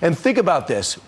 And think about this.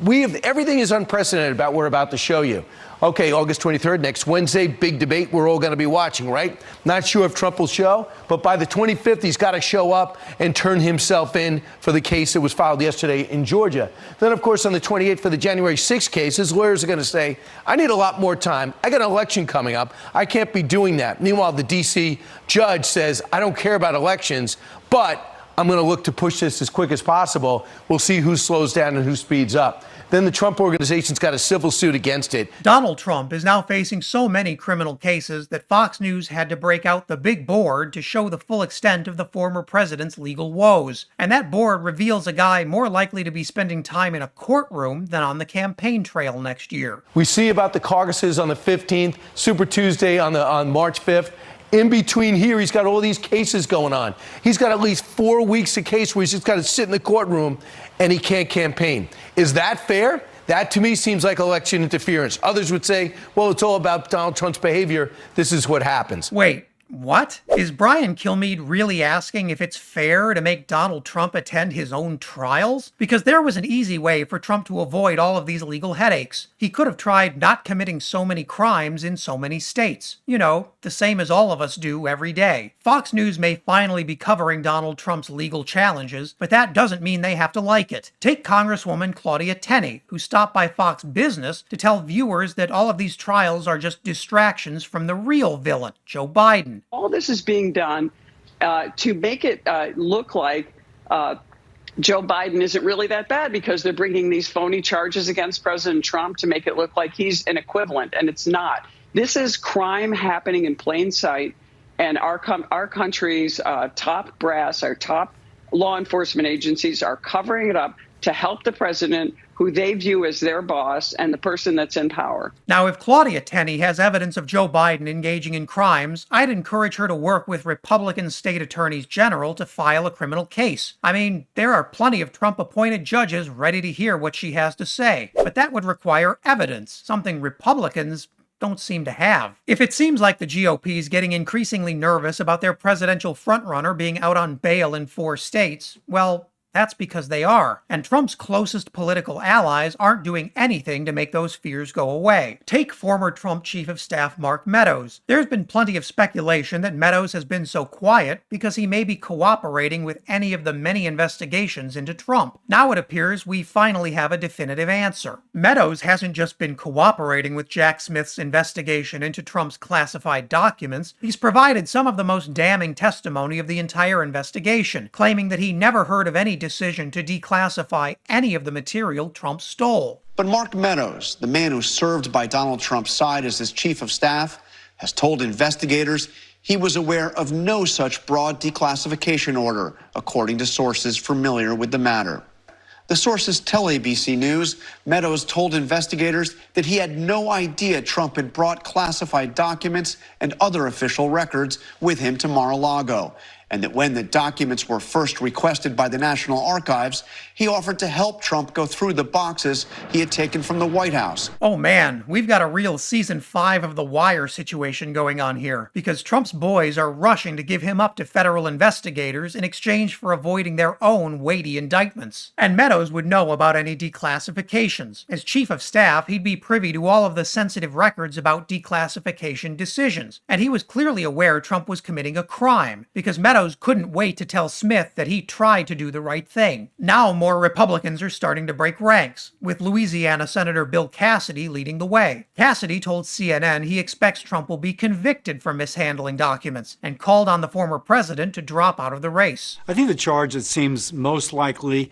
Everything is unprecedented about what we're about to show you. Okay, August 23rd, next Wednesday, big debate we're all going to be watching, right? Not sure if Trump will show, but by the 25th, he's got to show up and turn himself in for the case that was filed yesterday in Georgia. Then, of course, on the 28th for the January 6th case, his lawyers are going to say, I need a lot more time. I got an election coming up. I can't be doing that. Meanwhile, the D.C. judge says, I don't care about elections, but I'm going to look to push this as quick as possible. We'll see who slows down and who speeds up. Then the Trump organization's got a civil suit against it. Donald Trump is now facing so many criminal cases that Fox News had to break out the big board to show the full extent of the former president's legal woes. And that board reveals a guy more likely to be spending time in a courtroom than on the campaign trail next year. We see about the caucuses on the 15th, Super Tuesday on March 5th. In between here, he's got all these cases going on. He's got at least 4 weeks of case where he's just got to sit in the courtroom and he can't campaign. Is that fair? That, to me, seems like election interference. Others would say, well, it's all about Donald Trump's behavior. This is what happens. Wait. What? Is Brian Kilmeade really asking if it's fair to make Donald Trump attend his own trials? Because there was an easy way for Trump to avoid all of these legal headaches. He could have tried not committing so many crimes in so many states. You know, the same as all of us do every day. Fox News may finally be covering Donald Trump's legal challenges, but that doesn't mean they have to like it. Take Congresswoman Claudia Tenney, who stopped by Fox Business to tell viewers that all of these trials are just distractions from the real villain, Joe Biden. All this is being done to make it look like Joe Biden isn't really that bad because they're bringing these phony charges against President Trump to make it look like he's an equivalent, and it's not. This is crime happening in plain sight, and our country's top brass, our top law enforcement agencies are covering it up to help the president, who they view as their boss and the person that's in power. Now, if Claudia Tenney has evidence of Joe Biden engaging in crimes, I'd encourage her to work with Republican state attorneys general to file a criminal case. I mean, there are plenty of Trump-appointed judges ready to hear what she has to say, but that would require evidence, something Republicans don't seem to have. If it seems like the GOP is getting increasingly nervous about their presidential frontrunner being out on bail in 4 states, well, that's because they are. And Trump's closest political allies aren't doing anything to make those fears go away. Take former Trump Chief of Staff Mark Meadows. There's been plenty of speculation that Meadows has been so quiet because he may be cooperating with any of the many investigations into Trump. Now it appears we finally have a definitive answer. Meadows hasn't just been cooperating with Jack Smith's investigation into Trump's classified documents, he's provided some of the most damning testimony of the entire investigation, claiming that he never heard of any decision to declassify any of the material Trump stole. But Mark Meadows, the man who served by Donald Trump's side as his chief of staff, has told investigators he was aware of no such broad declassification order, according to sources familiar with the matter. The sources tell ABC News Meadows told investigators that he had no idea Trump had brought classified documents and other official records with him to Mar-a-Lago, and that when the documents were first requested by the National Archives, he offered to help Trump go through the boxes he had taken from the White House. Oh man, we've got a real season 5 of The Wire situation going on here, because Trump's boys are rushing to give him up to federal investigators in exchange for avoiding their own weighty indictments. And Meadows would know about any declassifications. As chief of staff, he'd be privy to all of the sensitive records about declassification decisions, and he was clearly aware Trump was committing a crime, because Meadows couldn't wait to tell Smith that he tried to do the right thing. Now more Republicans are starting to break ranks, with Louisiana Senator Bill Cassidy leading the way. Cassidy told CNN he expects Trump will be convicted for mishandling documents, and called on the former president to drop out of the race. I think the charge that seems most likely,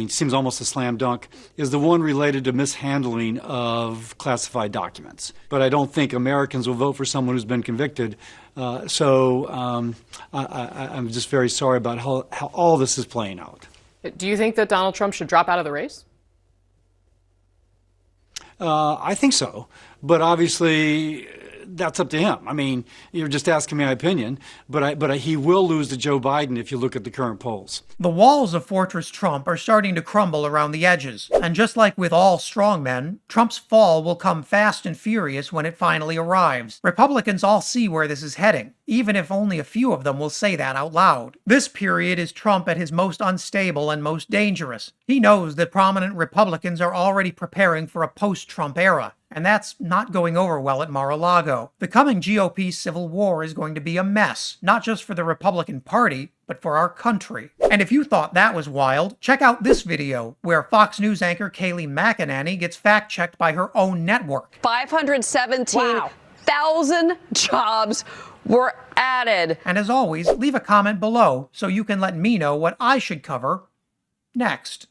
seems almost a slam dunk, is the one related to mishandling of classified documents. But I don't think Americans will vote for someone who's been convicted. I'm just very sorry about how all this is playing out. Do you think that Donald Trump should drop out of the race? I think so. But obviously, that's up to him. I mean, you're just asking my opinion, but he will lose to Joe Biden if you look at the current polls. The walls of Fortress Trump are starting to crumble around the edges. And just like with all strongmen, Trump's fall will come fast and furious when it finally arrives. Republicans all see where this is heading, even if only a few of them will say that out loud. This period is Trump at his most unstable and most dangerous. He knows that prominent Republicans are already preparing for a post-Trump era, and that's not going over well at Mar-a-Lago. The coming GOP civil war is going to be a mess, not just for the Republican Party, but for our country. And if you thought that was wild, check out this video, where Fox News anchor Kayleigh McEnany gets fact-checked by her own network. 517,000 jobs were added. And as always, leave a comment below so you can let me know what I should cover next.